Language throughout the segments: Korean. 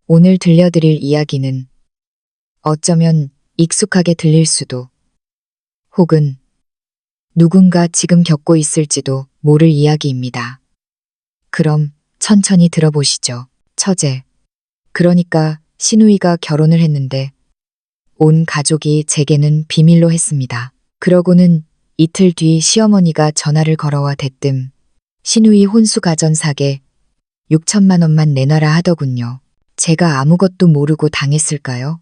오늘 들려드릴 이야기는 어쩌면 익숙하게 들릴 수도 혹은 누군가 지금 겪고 있을지도 모를 이야기입니다. 그럼 천천히 들어보시죠. 처제. 그러니까 시누이가 결혼을 했는데 온 가족이 제게는 비밀로 했습니다. 그러고는 이틀 뒤 시어머니가 전화를 걸어와 대뜸 시누이 혼수 가전 사게 6천만 원만 내놔라 하더군요. 제가 아무것도 모르고 당했을까요?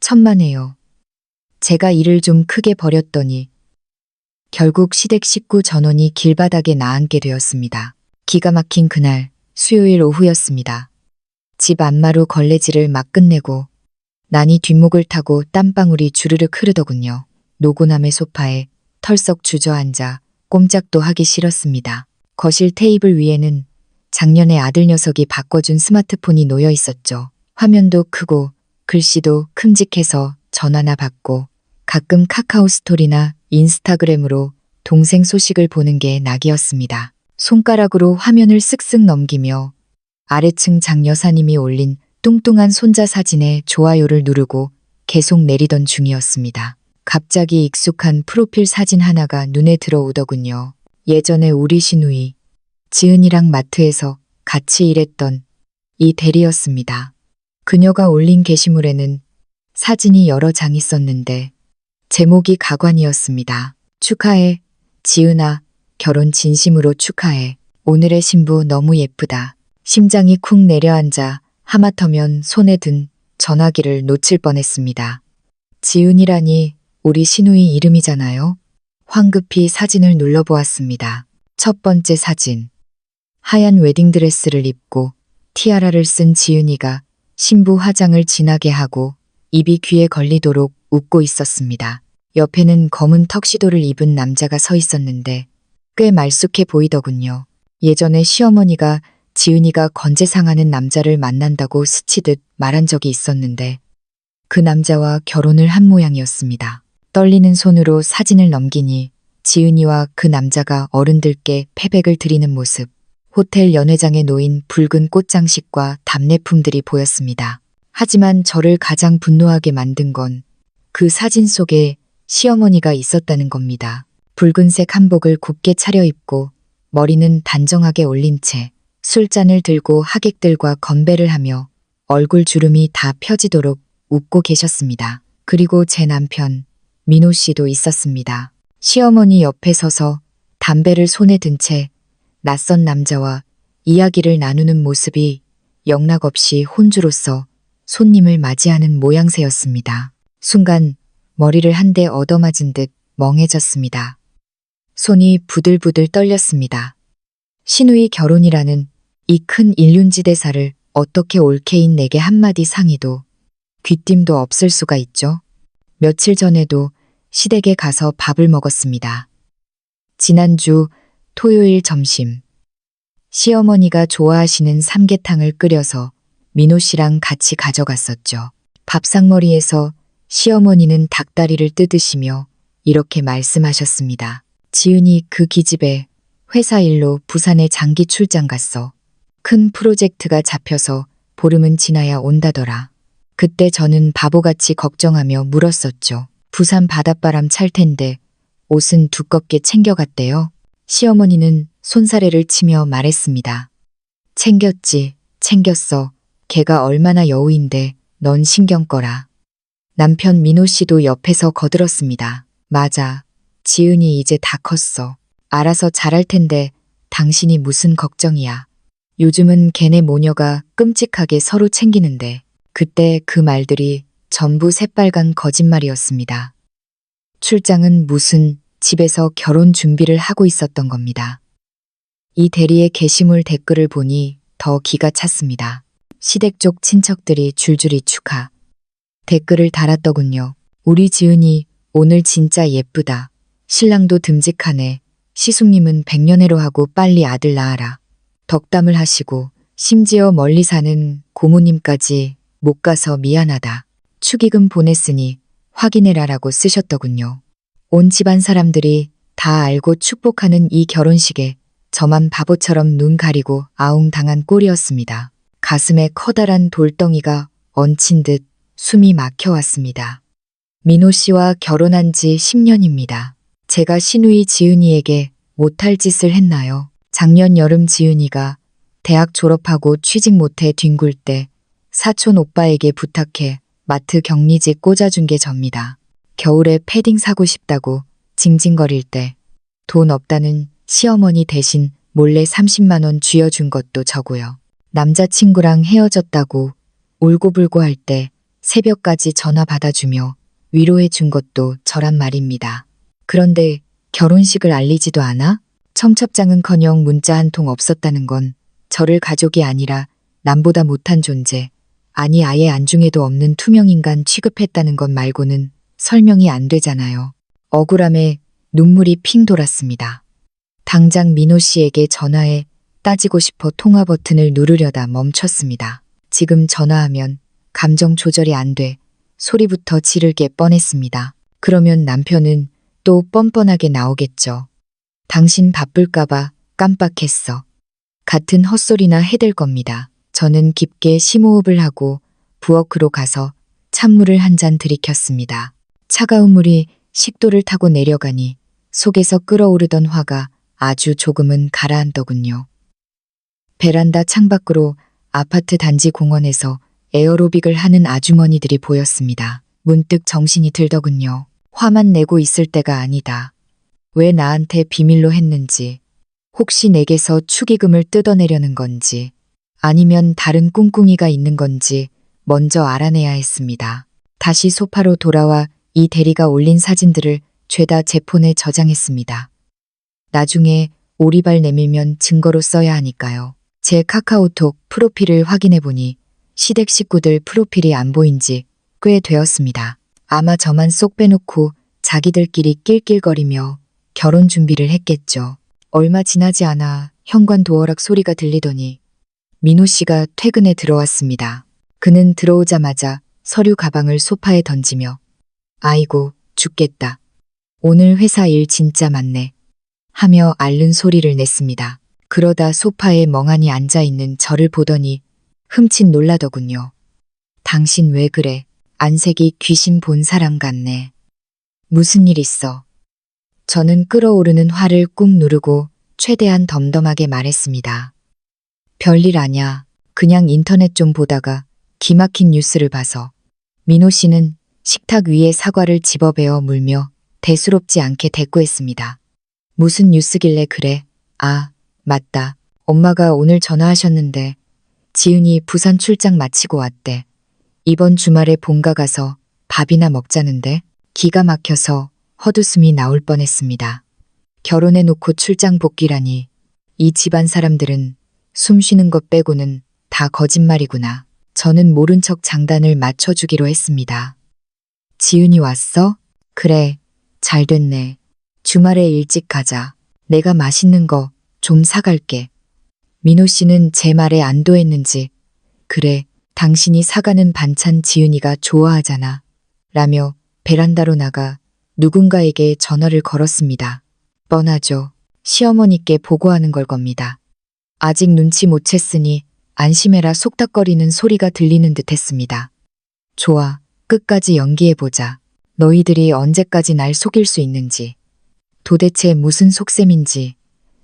천만에요. 제가 일을 좀 크게 벌였더니 결국 시댁 식구 전원이 길바닥에 나앉게 되었습니다. 기가 막힌 그날 수요일 오후였습니다. 집 안마루 걸레질을 막 끝내고 난이 뒷목을 타고 땀방울이 주르륵 흐르더군요. 노고남의 소파에 털썩 주저앉아 꼼짝도 하기 싫었습니다. 거실 테이블 위에는 작년에 아들 녀석이 바꿔준 스마트폰이 놓여 있었죠. 화면도 크고 글씨도 큼직해서 전화나 받고 가끔 카카오 스토리나 인스타그램으로 동생 소식을 보는 게 낙이었습니다. 손가락으로 화면을 쓱쓱 넘기며 아래층 장 여사님이 올린 뚱뚱한 손자 사진에 좋아요를 누르고 계속 내리던 중이었습니다. 갑자기 익숙한 프로필 사진 하나가 눈에 들어오더군요. 예전에 우리 시누이 지은이랑 마트에서 같이 일했던 이 대리였습니다. 그녀가 올린 게시물에는 사진이 여러 장 있었는데 제목이 가관이었습니다. 축하해. 지은아, 결혼 진심으로 축하해. 오늘의 신부 너무 예쁘다. 심장이 쿵 내려앉아 하마터면 손에 든 전화기를 놓칠 뻔했습니다. 지은이라니 우리 시누이 이름이잖아요. 황급히 사진을 눌러보았습니다. 첫 번째 사진. 하얀 웨딩드레스를 입고 티아라를 쓴 지은이가 신부 화장을 진하게 하고 입이 귀에 걸리도록 웃고 있었습니다. 옆에는 검은 턱시도를 입은 남자가 서 있었는데 꽤 말쑥해 보이더군요. 예전에 시어머니가 지은이가 건재상하는 남자를 만난다고 스치듯 말한 적이 있었는데 그 남자와 결혼을 한 모양이었습니다. 떨리는 손으로 사진을 넘기니 지은이와 그 남자가 어른들께 패백을 드리는 모습, 호텔 연회장에 놓인 붉은 꽃장식과 답례품들이 보였습니다. 하지만 저를 가장 분노하게 만든 건 그 사진 속에 시어머니가 있었다는 겁니다. 붉은색 한복을 곱게 차려입고 머리는 단정하게 올린 채 술잔을 들고 하객들과 건배를 하며 얼굴 주름이 다 펴지도록 웃고 계셨습니다. 그리고 제 남편 민호 씨도 있었습니다. 시어머니 옆에 서서 담배를 손에 든 채 낯선 남자와 이야기를 나누는 모습이 영락없이 혼주로서 손님을 맞이하는 모양새였습니다. 순간 머리를 한 대 얻어맞은 듯 멍해졌습니다. 손이 부들부들 떨렸습니다. 시누이 결혼이라는 이 큰 일륜지대사를 어떻게 올케인 내게 한마디 상의도 귀띔도 없을 수가 있죠. 며칠 전에도 시댁에 가서 밥을 먹었습니다. 지난주 토요일 점심. 시어머니가 좋아하시는 삼계탕을 끓여서 민호 씨랑 같이 가져갔었죠. 밥상머리에서 시어머니는 닭다리를 뜯으시며 이렇게 말씀하셨습니다. 지은이 그 기집애 회사 일로 부산에 장기 출장 갔어. 큰 프로젝트가 잡혀서 보름은 지나야 온다더라. 그때 저는 바보같이 걱정하며 물었었죠. 부산 바닷바람 찰 텐데 옷은 두껍게 챙겨갔대요. 시어머니는 손사래를 치며 말했습니다. 챙겼지, 챙겼어. 걔가 얼마나 여우인데 넌 신경 꺼라. 남편 민호 씨도 옆에서 거들었습니다. 맞아. 지은이 이제 다 컸어. 알아서 잘할 텐데 당신이 무슨 걱정이야. 요즘은 걔네 모녀가 끔찍하게 서로 챙기는데. 그때 그 말들이 전부 새빨간 거짓말이었습니다. 출장은 무슨 집에서 결혼 준비를 하고 있었던 겁니다. 이 대리의 게시물 댓글을 보니 더 기가 찼습니다. 시댁 쪽 친척들이 줄줄이 축하. 댓글을 달았더군요. 우리 지은이 오늘 진짜 예쁘다. 신랑도 듬직하네. 시숙님은 백년해로 하고 빨리 아들 낳아라. 덕담을 하시고 심지어 멀리 사는 고모님까지 못 가서 미안하다. 축의금 보냈으니 확인해라라고 쓰셨더군요. 온 집안 사람들이 다 알고 축복하는 이 결혼식에 저만 바보처럼 눈 가리고 아웅당한 꼴이었습니다. 가슴에 커다란 돌덩이가 얹힌 듯 숨이 막혀왔습니다. 민호 씨와 결혼한 지 10년입니다. 제가 시누이 지은이에게 못할 짓을 했나요? 작년 여름 지은이가 대학 졸업하고 취직 못해 뒹굴 때 사촌 오빠에게 부탁해 마트 격리지 꽂아준 게 접니다. 겨울에 패딩 사고 싶다고 징징거릴 때 돈 없다는 시어머니 대신 몰래 30만 원 쥐어준 것도 저고요. 남자친구랑 헤어졌다고 울고불고 할 때 새벽까지 전화 받아주며 위로해 준 것도 저란 말입니다. 그런데 결혼식을 알리지도 않아? 청첩장은커녕 문자 한 통 없었다는 건 저를 가족이 아니라 남보다 못한 존재, 아니 아예 안중에도 없는 투명인간 취급했다는 것 말고는 설명이 안 되잖아요. 억울함에 눈물이 핑 돌았습니다. 당장 민호 씨에게 전화해 따지고 싶어 통화 버튼을 누르려다 멈췄습니다. 지금 전화하면 감정 조절이 안 돼 소리부터 지르게 뻔했습니다. 그러면 남편은 또 뻔뻔하게 나오겠죠. 당신 바쁠까봐 깜빡했어. 같은 헛소리나 해댈 겁니다. 저는 깊게 심호흡을 하고 부엌으로 가서 찬물을 한 잔 들이켰습니다. 차가운 물이 식도를 타고 내려가니 속에서 끓어오르던 화가 아주 조금은 가라앉더군요. 베란다 창밖으로 아파트 단지 공원에서 에어로빅을 하는 아주머니들이 보였습니다. 문득 정신이 들더군요. 화만 내고 있을 때가 아니다. 왜 나한테 비밀로 했는지, 혹시 내게서 축의금을 뜯어내려는 건지, 아니면 다른 꿍꿍이가 있는 건지 먼저 알아내야 했습니다. 다시 소파로 돌아와 이 대리가 올린 사진들을 죄다 제 폰에 저장했습니다. 나중에 오리발 내밀면 증거로 써야 하니까요. 제 카카오톡 프로필을 확인해 보니 시댁 식구들 프로필이 안 보인 지 꽤 되었습니다. 아마 저만 쏙 빼놓고 자기들끼리 낄낄거리며 결혼 준비를 했겠죠. 얼마 지나지 않아 현관 도어락 소리가 들리더니 민호 씨가 퇴근에 들어왔습니다. 그는 들어오자마자 서류 가방을 소파에 던지며 아이고 죽겠다. 오늘 회사 일 진짜 많네. 하며 앓는 소리를 냈습니다. 그러다 소파에 멍하니 앉아있는 저를 보더니 흠칫 놀라더군요. 당신 왜 그래? 안색이 귀신 본 사람 같네. 무슨 일 있어? 저는 끓어오르는 화를 꾹 누르고 최대한 덤덤하게 말했습니다. 별일 아냐. 그냥 인터넷 좀 보다가 기막힌 뉴스를 봐서. 민호 씨는 식탁 위에 사과를 집어베어 물며 대수롭지 않게 대꾸했습니다. 무슨 뉴스길래 그래? 아, 맞다. 엄마가 오늘 전화하셨는데 지은이 부산 출장 마치고 왔대. 이번 주말에 본가 가서 밥이나 먹자는데 기가 막혀서 헛웃음이 나올 뻔했습니다. 결혼해놓고 출장 복귀라니 이 집안 사람들은 숨 쉬는 것 빼고는 다 거짓말이구나. 저는 모른 척 장단을 맞춰주기로 했습니다. 지은이 왔어? 그래, 잘 됐네. 주말에 일찍 가자. 내가 맛있는 거 좀 사갈게. 민호 씨는 제 말에 안도했는지 그래, 당신이 사가는 반찬 지은이가 좋아하잖아. 라며 베란다로 나가 누군가에게 전화를 걸었습니다. 뻔하죠. 시어머니께 보고하는 걸 겁니다. 아직 눈치 못 챘으니 안심해라 속닥거리는 소리가 들리는 듯 했습니다. 좋아, 끝까지 연기해보자. 너희들이 언제까지 날 속일 수 있는지, 도대체 무슨 속셈인지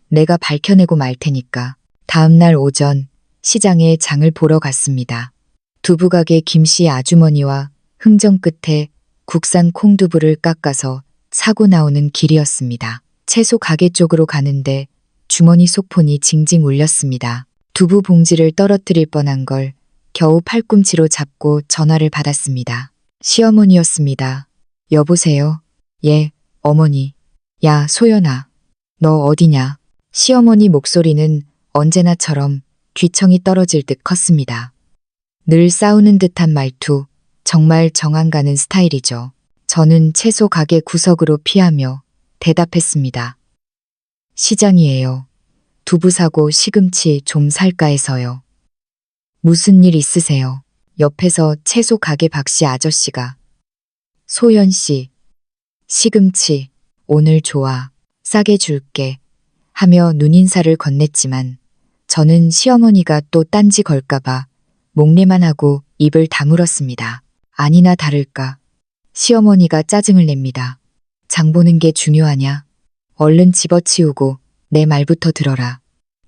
내가 밝혀내고 말 테니까. 다음 날 오전 시장에 장을 보러 갔습니다. 두부가게 김씨 아주머니와 흥정 끝에 국산 콩두부를 깎아서 사고 나오는 길이었습니다. 채소 가게 쪽으로 가는데 주머니 속폰이 징징 울렸습니다. 두부 봉지를 떨어뜨릴 뻔한 걸 겨우 팔꿈치로 잡고 전화를 받았습니다. 시어머니였습니다. 여보세요? 예, 어머니. 야, 소연아. 너 어디냐? 시어머니 목소리는 언제나처럼 귀청이 떨어질 듯 컸습니다. 늘 싸우는 듯한 말투, 정말 정안 가는 스타일이죠. 저는 채소 가게 구석으로 피하며 대답했습니다. 시장이에요. 두부 사고 시금치 좀 살까 해서요. 무슨 일 있으세요? 옆에서 채소 가게 박씨 아저씨가. 소연 씨, 시금치 오늘 좋아. 싸게 줄게. 하며 눈인사를 건넸지만 저는 시어머니가 또 딴지 걸까봐 목례만 하고 입을 다물었습니다. 아니나 다를까. 시어머니가 짜증을 냅니다. 장 보는 게 중요하냐? 얼른 집어치우고 내 말부터 들어라.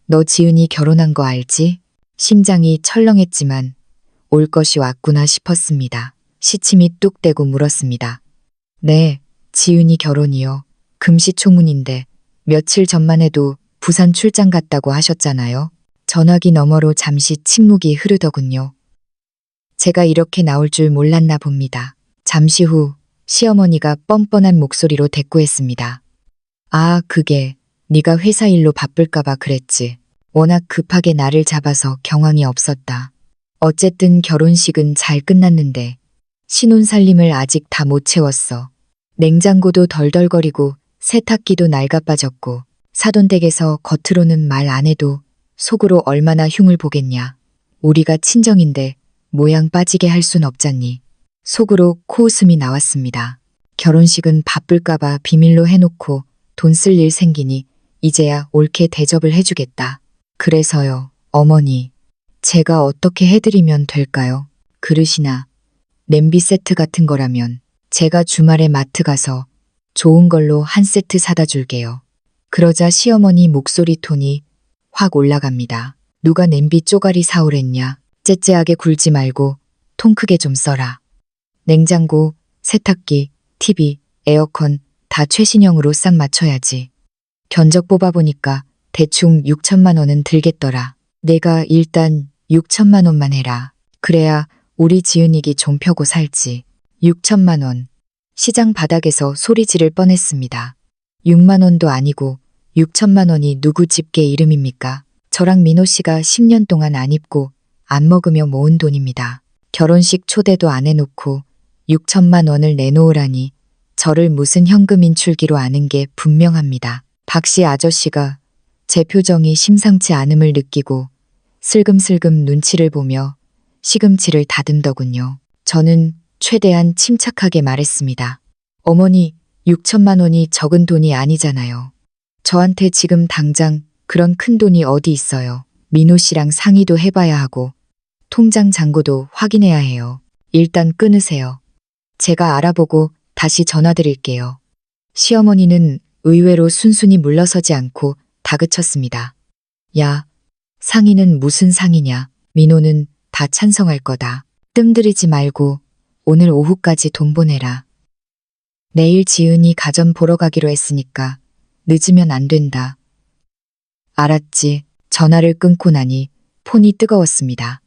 너 지은이 결혼한 거 알지? 심장이 철렁했지만 올 것이 왔구나 싶었습니다. 시침이 뚝 떼고 물었습니다. 네, 지은이 결혼이요. 금시초문인데 며칠 전만 해도 부산 출장 갔다고 하셨잖아요. 전화기 너머로 잠시 침묵이 흐르더군요. 제가 이렇게 나올 줄 몰랐나 봅니다. 잠시 후 시어머니가 뻔뻔한 목소리로 대꾸했습니다. 아, 그게 네가 회사 일로 바쁠까봐 그랬지. 워낙 급하게 나를 잡아서 경황이 없었다. 어쨌든 결혼식은 잘 끝났는데 신혼살림을 아직 다 못 채웠어. 냉장고도 덜덜거리고 세탁기도 낡아빠졌고 사돈댁에서 겉으로는 말 안 해도 속으로 얼마나 흉을 보겠냐. 우리가 친정인데 모양 빠지게 할 순 없잖니. 속으로 코웃음이 나왔습니다. 결혼식은 바쁠까봐 비밀로 해놓고 돈 쓸 일 생기니 이제야 옳게 대접을 해주겠다. 그래서요, 어머니. 제가 어떻게 해드리면 될까요? 그릇이나 냄비 세트 같은 거라면 제가 주말에 마트 가서 좋은 걸로 한 세트 사다 줄게요. 그러자 시어머니 목소리 톤이 확 올라갑니다. 누가 냄비 쪼가리 사오랬냐? 째째하게 굴지 말고 통 크게 좀 써라. 냉장고, 세탁기, TV, 에어컨 다 최신형으로 싹 맞춰야지. 견적 뽑아보니까 대충 6천만 원은 들겠더라. 내가 일단 6천만 원만 해라. 그래야 우리 지은이기 좀 펴고 살지. 6천만 원. 시장 바닥에서 소리 지를 뻔했습니다. 6만 원도 아니고 6천만 원이 누구 집게 이름입니까? 저랑 민호 씨가 10년 동안 안 입고 안 먹으며 모은 돈입니다. 결혼식 초대도 안 해놓고 6천만 원을 내놓으라니 저를 무슨 현금 인출기로 아는 게 분명합니다. 박씨 아저씨가 제 표정이 심상치 않음을 느끼고 슬금슬금 눈치를 보며 시금치를 다듬더군요. 저는 최대한 침착하게 말했습니다. 어머니, 6천만 원이 적은 돈이 아니잖아요. 저한테 지금 당장 그런 큰 돈이 어디 있어요. 민호 씨랑 상의도 해봐야 하고 통장 잔고도 확인해야 해요. 일단 끊으세요. 제가 알아보고 다시 전화드릴게요. 시어머니는 의외로 순순히 물러서지 않고 다그쳤습니다. 야, 상의는 무슨 상의냐. 민호는 다 찬성할 거다. 뜸들이지 말고 오늘 오후까지 돈 보내라. 내일 지은이 가전 보러 가기로 했으니까 늦으면 안 된다. 알았지. 전화를 끊고 나니 폰이 뜨거웠습니다.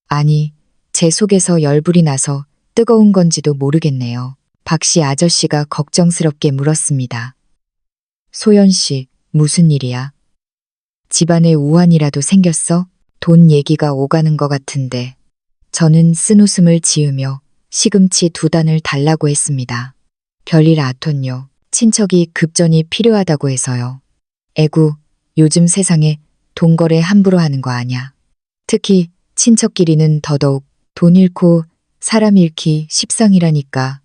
아니, 제 속에서 열불이 나서 뜨거운 건지도 모르겠네요. 박씨 아저씨가 걱정스럽게 물었습니다. 소연 씨, 무슨 일이야? 집안에 우환이라도 생겼어? 돈 얘기가 오가는 것 같은데. 저는 쓴웃음을 지으며 시금치 2단을 달라고 했습니다. 별일 아톤요. 친척이 급전이 필요하다고 해서요. 에구, 요즘 세상에 돈 거래 함부로 하는 거 아냐. 특히 친척끼리는 더더욱 돈 잃고 사람 잃기 십상이라니까.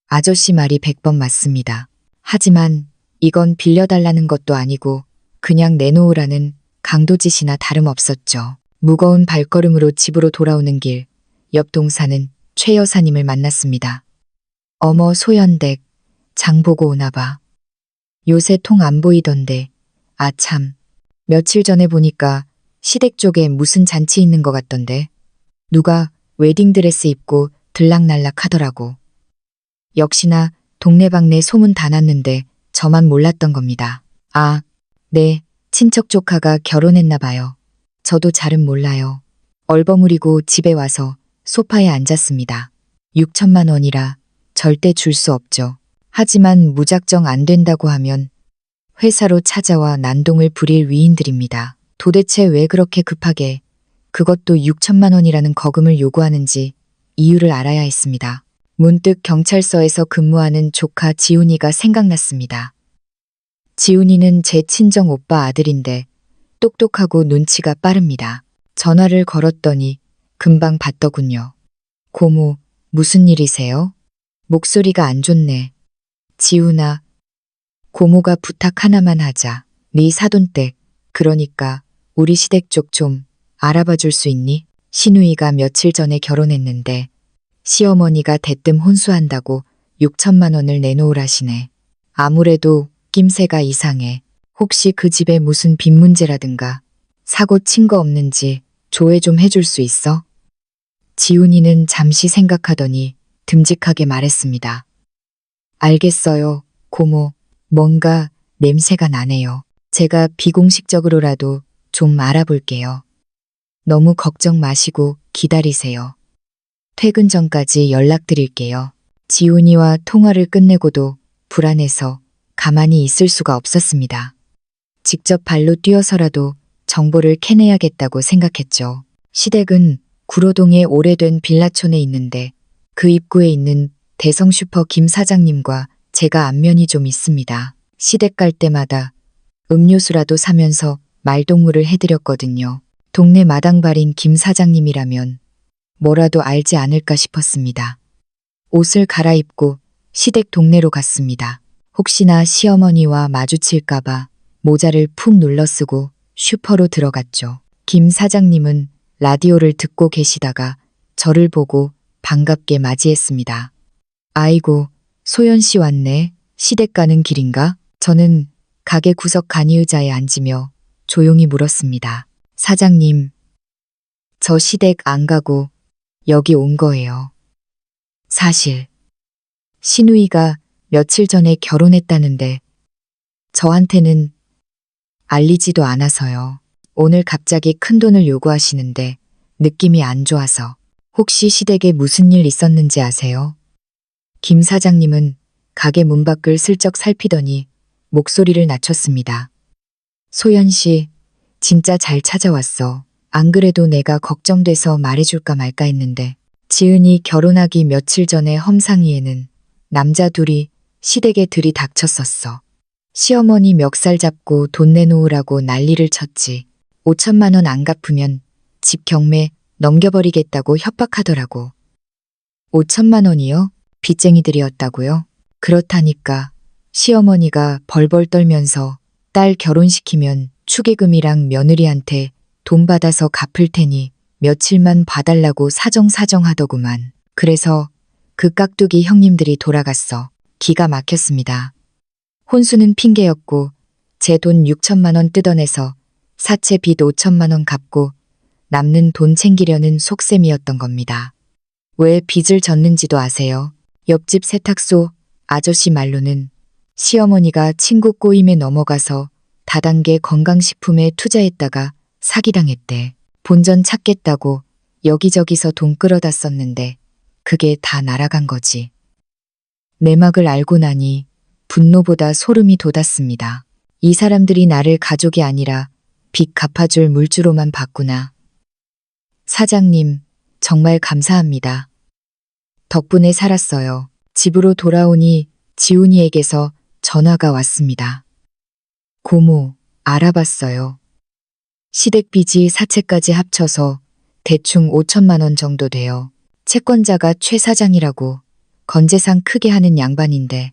아저씨 말이 100번 맞습니다. 하지만 이건 빌려달라는 것도 아니고 그냥 내놓으라는 강도짓이나 다름없었죠. 무거운 발걸음으로 집으로 돌아오는 길, 옆 동사는 최 여사님을 만났습니다. 어머 소연댁, 장 보고 오나 봐. 요새 통 안 보이던데. 아 참, 며칠 전에 보니까 시댁 쪽에 무슨 잔치 있는 것 같던데. 누가 웨딩드레스 입고 들락날락 하더라고. 역시나 동네방네 소문 다 났는데 저만 몰랐던 겁니다. 아, 네, 친척 조카가 결혼했나 봐요. 저도 잘은 몰라요. 얼버무리고 집에 와서 소파에 앉았습니다. 6천만 원이라 절대 줄 수 없죠. 하지만 무작정 안 된다고 하면 회사로 찾아와 난동을 부릴 위인들입니다. 도대체 왜 그렇게 급하게 그것도 6천만 원이라는 거금을 요구하는지 이유를 알아야 했습니다. 문득 경찰서에서 근무하는 조카 지훈이가 생각났습니다. 지훈이는 제 친정 오빠 아들인데 똑똑하고 눈치가 빠릅니다. 전화를 걸었더니 금방 받더군요. 고모, 무슨 일이세요? 목소리가 안 좋네. 지훈아, 고모가 부탁 하나만 하자. 네 사돈댁, 그러니까 우리 시댁 쪽 좀 알아봐 줄 수 있니? 신우이가 며칠 전에 결혼했는데 시어머니가 대뜸 혼수한다고 6천만 원을 내놓으라시네. 아무래도 낌새가 이상해. 혹시 그 집에 무슨 빚 문제라든가 사고 친 거 없는지 조회 좀 해줄 수 있어? 지훈이는 잠시 생각하더니 듬직하게 말했습니다. 알겠어요, 고모. 뭔가 냄새가 나네요. 제가 비공식적으로라도 좀 알아볼게요. 너무 걱정 마시고 기다리세요. 퇴근 전까지 연락드릴게요. 지훈이와 통화를 끝내고도 불안해서 가만히 있을 수가 없었습니다. 직접 발로 뛰어서라도 정보를 캐내야겠다고 생각했죠. 시댁은 구로동의 오래된 빌라촌에 있는데 그 입구에 있는 대성 슈퍼 김 사장님과 제가 안면이 좀 있습니다. 시댁 갈 때마다 음료수라도 사면서 말동무를 해드렸거든요. 동네 마당발인 김 사장님이라면 뭐라도 알지 않을까 싶었습니다. 옷을 갈아입고 시댁 동네로 갔습니다. 혹시나 시어머니와 마주칠까봐 모자를 푹 눌러 쓰고 슈퍼로 들어갔죠. 김 사장님은 라디오를 듣고 계시다가 저를 보고 반갑게 맞이했습니다. 아이고, 소연 씨 왔네. 시댁 가는 길인가? 저는 가게 구석 간이의자에 앉으며 조용히 물었습니다. 사장님, 저 시댁 안 가고 여기 온 거예요. 사실 신우이가 며칠 전에 결혼했다는데 저한테는 알리지도 않아서요. 오늘 갑자기 큰돈을 요구하시는데 느낌이 안 좋아서. 혹시 시댁에 무슨 일 있었는지 아세요? 김 사장님은 가게 문 밖을 슬쩍 살피더니 목소리를 낮췄습니다. 소연 씨, 진짜 잘 찾아왔어. 안 그래도 내가 걱정돼서 말해줄까 말까 했는데 지은이 결혼하기 며칠 전에 험상이에는 남자 둘이 시댁에 들이닥쳤었어. 시어머니 멱살 잡고 돈 내놓으라고 난리를 쳤지. 5천만 원 안 갚으면 집 경매 넘겨버리겠다고 협박하더라고. 5천만 원이요? 빚쟁이들이었다고요? 그렇다니까. 시어머니가 벌벌 떨면서 딸 결혼시키면 축의금이랑 며느리한테 돈 받아서 갚을 테니 며칠만 봐달라고 사정사정하더구만. 그래서 그 깍두기 형님들이 돌아갔어. 기가 막혔습니다. 혼수는 핑계였고 제 돈 6천만 원 뜯어내서 사채 빚 5천만 원 갚고 남는 돈 챙기려는 속셈이었던 겁니다. 왜 빚을 졌는지도 아세요? 옆집 세탁소 아저씨 말로는 시어머니가 친구 꼬임에 넘어가서 다단계 건강식품에 투자했다가 사기당했대. 본전 찾겠다고 여기저기서 돈 끌어다 썼는데 그게 다 날아간 거지. 내막을 알고 나니 분노보다 소름이 돋았습니다. 이 사람들이 나를 가족이 아니라 빚 갚아줄 물주로만 봤구나. 사장님, 정말 감사합니다. 덕분에 살았어요. 집으로 돌아오니 지훈이에게서 전화가 왔습니다. 고모, 알아봤어요. 시댁 빚이 사채까지 합쳐서 대충 5천만 원 정도 돼요. 채권자가 최 사장이라고 건재상 크게 하는 양반인데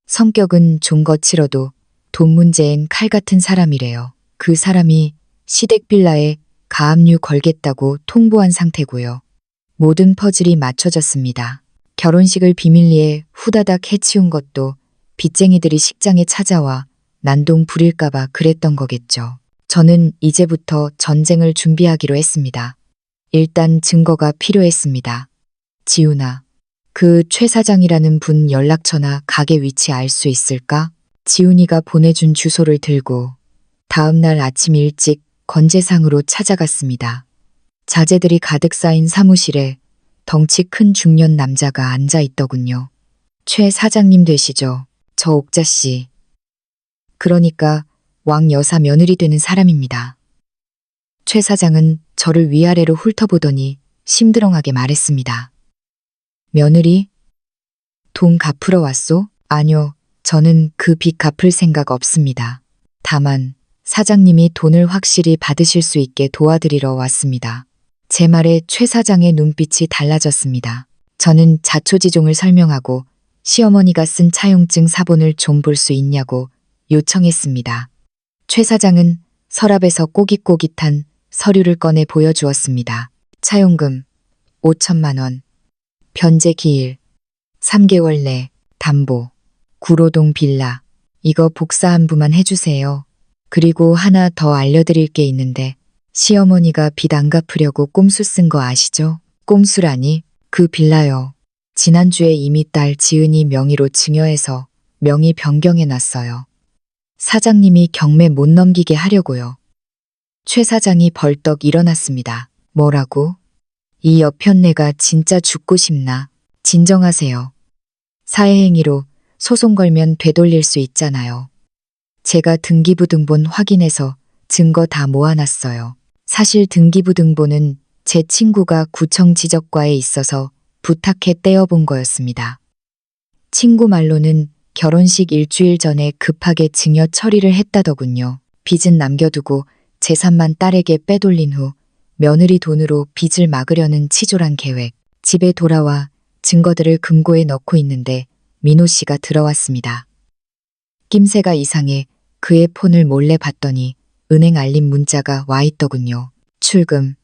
성격은 좀 거칠어도 돈 문제엔 칼 같은 사람이래요. 그 사람이 시댁 빌라에 가압류 걸겠다고 통보한 상태고요. 모든 퍼즐이 맞춰졌습니다. 결혼식을 비밀리에 후다닥 해치운 것도 빚쟁이들이 식장에 찾아와 난동 부릴까봐 그랬던 거겠죠. 저는 이제부터 전쟁을 준비하기로 했습니다. 일단 증거가 필요했습니다. 지훈아, 그 최 사장이라는 분 연락처나 가게 위치 알 수 있을까? 지훈이가 보내준 주소를 들고 다음 날 아침 일찍 건재상으로 찾아갔습니다. 자재들이 가득 쌓인 사무실에 덩치 큰 중년 남자가 앉아 있더군요. 최 사장님 되시죠? 저 옥자씨. 그러니까 왕 여사 며느리 되는 사람입니다. 최 사장은 저를 위아래로 훑어보더니 심드렁하게 말했습니다. 며느리? 돈 갚으러 왔소? 아니요, 저는 그 빚 갚을 생각 없습니다. 다만 사장님이 돈을 확실히 받으실 수 있게 도와드리러 왔습니다. 제 말에 최 사장의 눈빛이 달라졌습니다. 저는 자초지종을 설명하고 시어머니가 쓴 차용증 사본을 좀 볼 수 있냐고 요청했습니다. 최 사장은 서랍에서 꼬깃꼬깃한 서류를 꺼내 보여주었습니다. 차용금 5천만 원, 변제 기일 3개월 내 담보, 구로동 빌라. 이거 복사 한 부만 해주세요. 그리고 하나 더 알려드릴 게 있는데 시어머니가 빚 안 갚으려고 꼼수 쓴 거 아시죠? 꼼수라니 그 빌라요. 지난주에 이미 딸 지은이 명의로 증여해서 명의 변경해놨어요. 사장님이 경매 못 넘기게 하려고요. 최 사장이 벌떡 일어났습니다. 뭐라고? 이 여편네가 진짜 죽고 싶나? 진정하세요. 사회행위로 소송 걸면 되돌릴 수 있잖아요. 제가 등기부등본 확인해서 증거 다 모아놨어요. 사실 등기부등본은 제 친구가 구청 지적과에 있어서 부탁해 떼어본 거였습니다. 친구 말로는 결혼식 일주일 전에 급하게 증여 처리를 했다더군요. 빚은 남겨두고 재산만 딸에게 빼돌린 후 며느리 돈으로 빚을 막으려는 치졸한 계획. 집에 돌아와 증거들을 금고에 넣고 있는데 민호 씨가 들어왔습니다. 낌새가 이상해 그의 폰을 몰래 봤더니 은행 알림 문자가 와 있더군요. 출금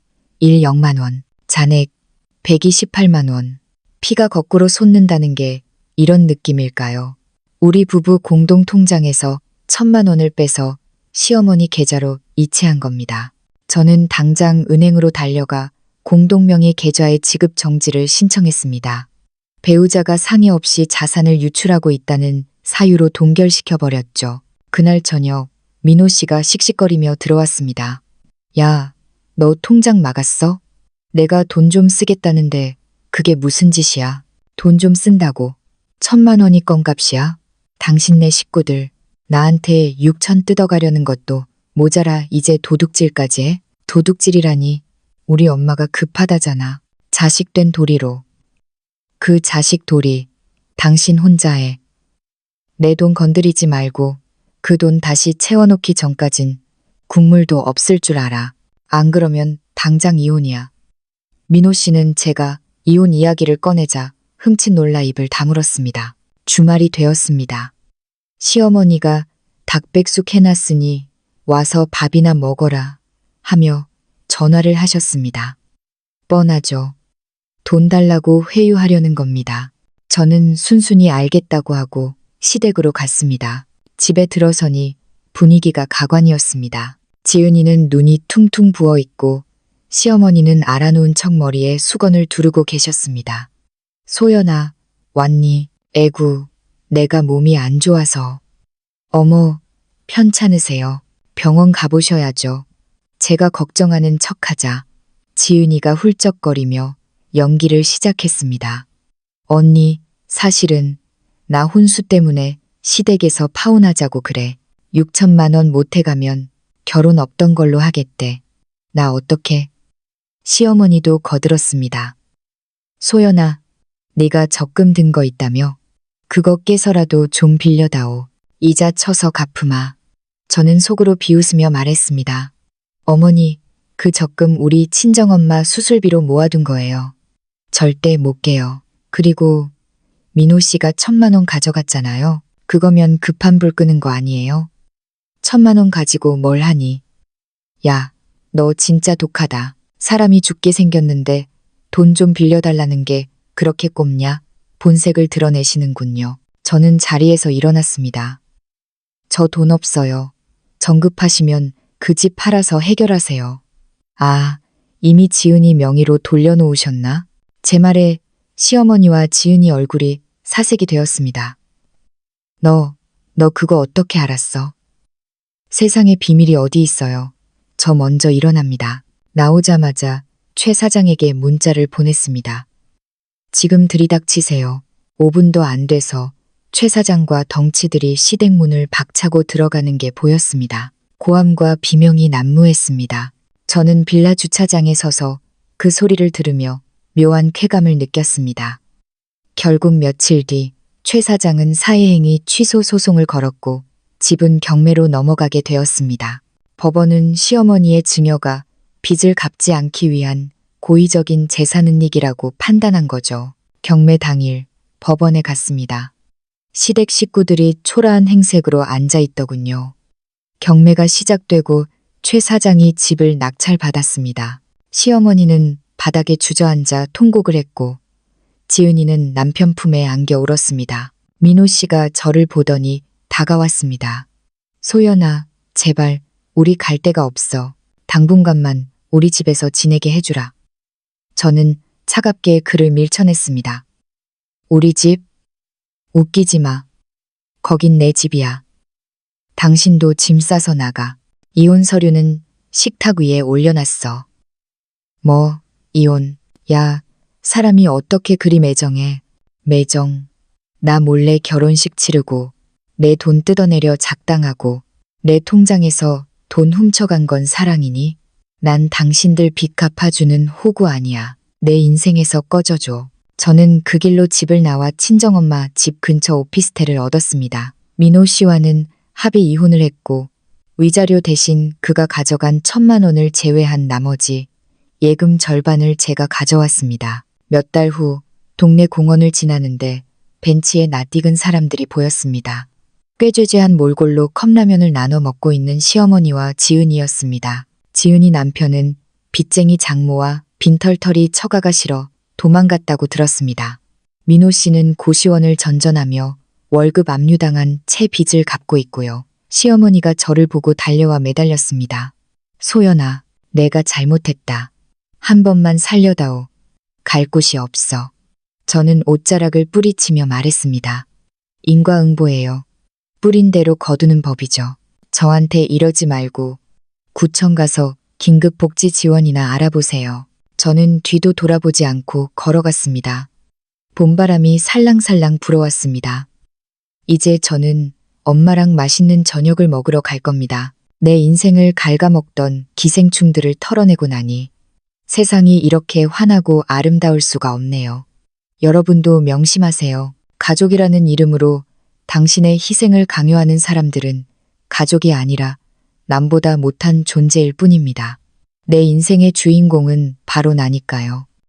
0만 원, 잔액 128만 원. 피가 거꾸로 솟는다는 게 이런 느낌일까요? 우리 부부 공동 통장에서 1,000만 원을 빼서 시어머니 계좌로 이체한 겁니다. 저는 당장 은행으로 달려가 공동명의 계좌의 지급 정지를 신청했습니다. 배우자가 상의 없이 자산을 유출하고 있다는 사유로 동결시켜버렸죠. 그날 저녁 민호 씨가 씩씩거리며 들어왔습니다. 야, 너 통장 막았어? 내가 돈 좀 쓰겠다는데 그게 무슨 짓이야? 돈 좀 쓴다고 1,000만 원이 껌값이야? 당신네 식구들 나한테 6천 뜯어가려는 것도 모자라 이제 도둑질까지 해? 도둑질이라니 우리 엄마가 급하다잖아. 자식된 도리로. 그 자식 도리 당신 혼자 해. 내 돈 건드리지 말고 그 돈 다시 채워놓기 전까진 국물도 없을 줄 알아. 안 그러면 당장 이혼이야. 민호 씨는 제가 이혼 이야기를 꺼내자 흠칫 놀라 입을 다물었습니다. 주말이 되었습니다. 시어머니가 닭백숙 해놨으니 와서 밥이나 먹어라 하며 전화를 하셨습니다. 뻔하죠. 돈 달라고 회유하려는 겁니다. 저는 순순히 알겠다고 하고 시댁으로 갔습니다. 집에 들어서니 분위기가 가관이었습니다. 지은이는 눈이 퉁퉁 부어 있고 시어머니는 알아놓은 척 머리에 수건을 두르고 계셨습니다. 소연아, 왔니? 애구, 내가 몸이 안 좋아서. 어머, 편찮으세요. 병원 가보셔야죠. 제가 걱정하는 척하자 지은이가 훌쩍거리며 연기를 시작했습니다. 언니, 사실은 나 혼수 때문에 시댁에서 파혼하자고 그래. 6천만 원 못해가면 결혼 없던 걸로 하겠대. 나 어떡해? 시어머니도 거들었습니다. 소연아, 네가 적금 든 거 있다며? 그거 깨서라도 좀 빌려다오. 이자 쳐서 갚으마. 저는 속으로 비웃으며 말했습니다. 어머니, 그 적금 우리 친정엄마 수술비로 모아둔 거예요. 절대 못 깨요. 그리고 민호 씨가 1,000만 원 가져갔잖아요. 그거면 급한 불 끄는 거 아니에요? 1,000만 원 가지고 뭘 하니? 야, 너 진짜 독하다. 사람이 죽게 생겼는데 돈 좀 빌려달라는 게 그렇게 꼽냐? 본색을 드러내시는군요. 저는 자리에서 일어났습니다. 저 돈 없어요. 정급하시면 그 집 팔아서 해결하세요. 아, 이미 지은이 명의로 돌려놓으셨나? 제 말에 시어머니와 지은이 얼굴이 사색이 되었습니다. 너 그거 어떻게 알았어? 세상에 비밀이 어디 있어요. 저 먼저 일어납니다. 나오자마자 최 사장에게 문자를 보냈습니다. 지금 들이닥치세요. 5분도 안 돼서 최 사장과 덩치들이 시댁 문을 박차고 들어가는 게 보였습니다. 고함과 비명이 난무했습니다. 저는 빌라 주차장에 서서 그 소리를 들으며 묘한 쾌감을 느꼈습니다. 결국 며칠 뒤 최 사장은 사회행위 취소 소송을 걸었고 집은 경매로 넘어가게 되었습니다. 법원은 시어머니의 증여가 빚을 갚지 않기 위한 고의적인 재산은닉이라고 판단한 거죠. 경매 당일 법원에 갔습니다. 시댁 식구들이 초라한 행색으로 앉아있더군요. 경매가 시작되고 최 사장이 집을 낙찰받았습니다. 시어머니는 바닥에 주저앉아 통곡을 했고 지은이는 남편 품에 안겨 울었습니다. 민호 씨가 저를 보더니 다가왔습니다. 소연아, 제발 우리 갈 데가 없어. 당분간만 우리 집에서 지내게 해주라. 저는 차갑게 그를 밀쳐냈습니다. 우리 집? 웃기지 마. 거긴 내 집이야. 당신도 짐 싸서 나가. 이혼 서류는 식탁 위에 올려놨어. 뭐, 이혼. 야, 사람이 어떻게 그리 매정해. 매정. 나 몰래 결혼식 치르고 내 돈 뜯어내려 작당하고 내 통장에서 돈 훔쳐간 건 사랑이니? 난 당신들 빚 갚아주는 호구 아니야. 내 인생에서 꺼져줘. 저는 그 길로 집을 나와 친정엄마 집 근처 오피스텔을 얻었습니다. 민호 씨와는 합의 이혼을 했고 위자료 대신 그가 가져간 1,000만 원을 제외한 나머지 예금 절반을 제가 가져왔습니다. 몇 달 후 동네 공원을 지나는데 벤치에 낯익은 사람들이 보였습니다. 꾀죄죄한 몰골로 컵라면을 나눠 먹고 있는 시어머니와 지은이였습니다. 지은이 남편은 빚쟁이 장모와 빈털터리 처가가 싫어 도망갔다고 들었습니다. 민호 씨는 고시원을 전전하며 월급 압류당한 채 빚을 갚고 있고요. 시어머니가 저를 보고 달려와 매달렸습니다. 소연아, 내가 잘못했다. 한 번만 살려다오. 갈 곳이 없어. 저는 옷자락을 뿌리치며 말했습니다. 인과응보예요. 뿌린 대로 거두는 법이죠. 저한테 이러지 말고 구청 가서 긴급복지 지원이나 알아보세요. 저는 뒤도 돌아보지 않고 걸어갔습니다. 봄바람이 살랑살랑 불어왔습니다. 이제 저는 엄마랑 맛있는 저녁을 먹으러 갈 겁니다. 내 인생을 갉아먹던 기생충들을 털어내고 나니 세상이 이렇게 환하고 아름다울 수가 없네요. 여러분도 명심하세요. 가족이라는 이름으로 당신의 희생을 강요하는 사람들은 가족이 아니라 남보다 못한 존재일 뿐입니다. 내 인생의 주인공은 바로 나니까요.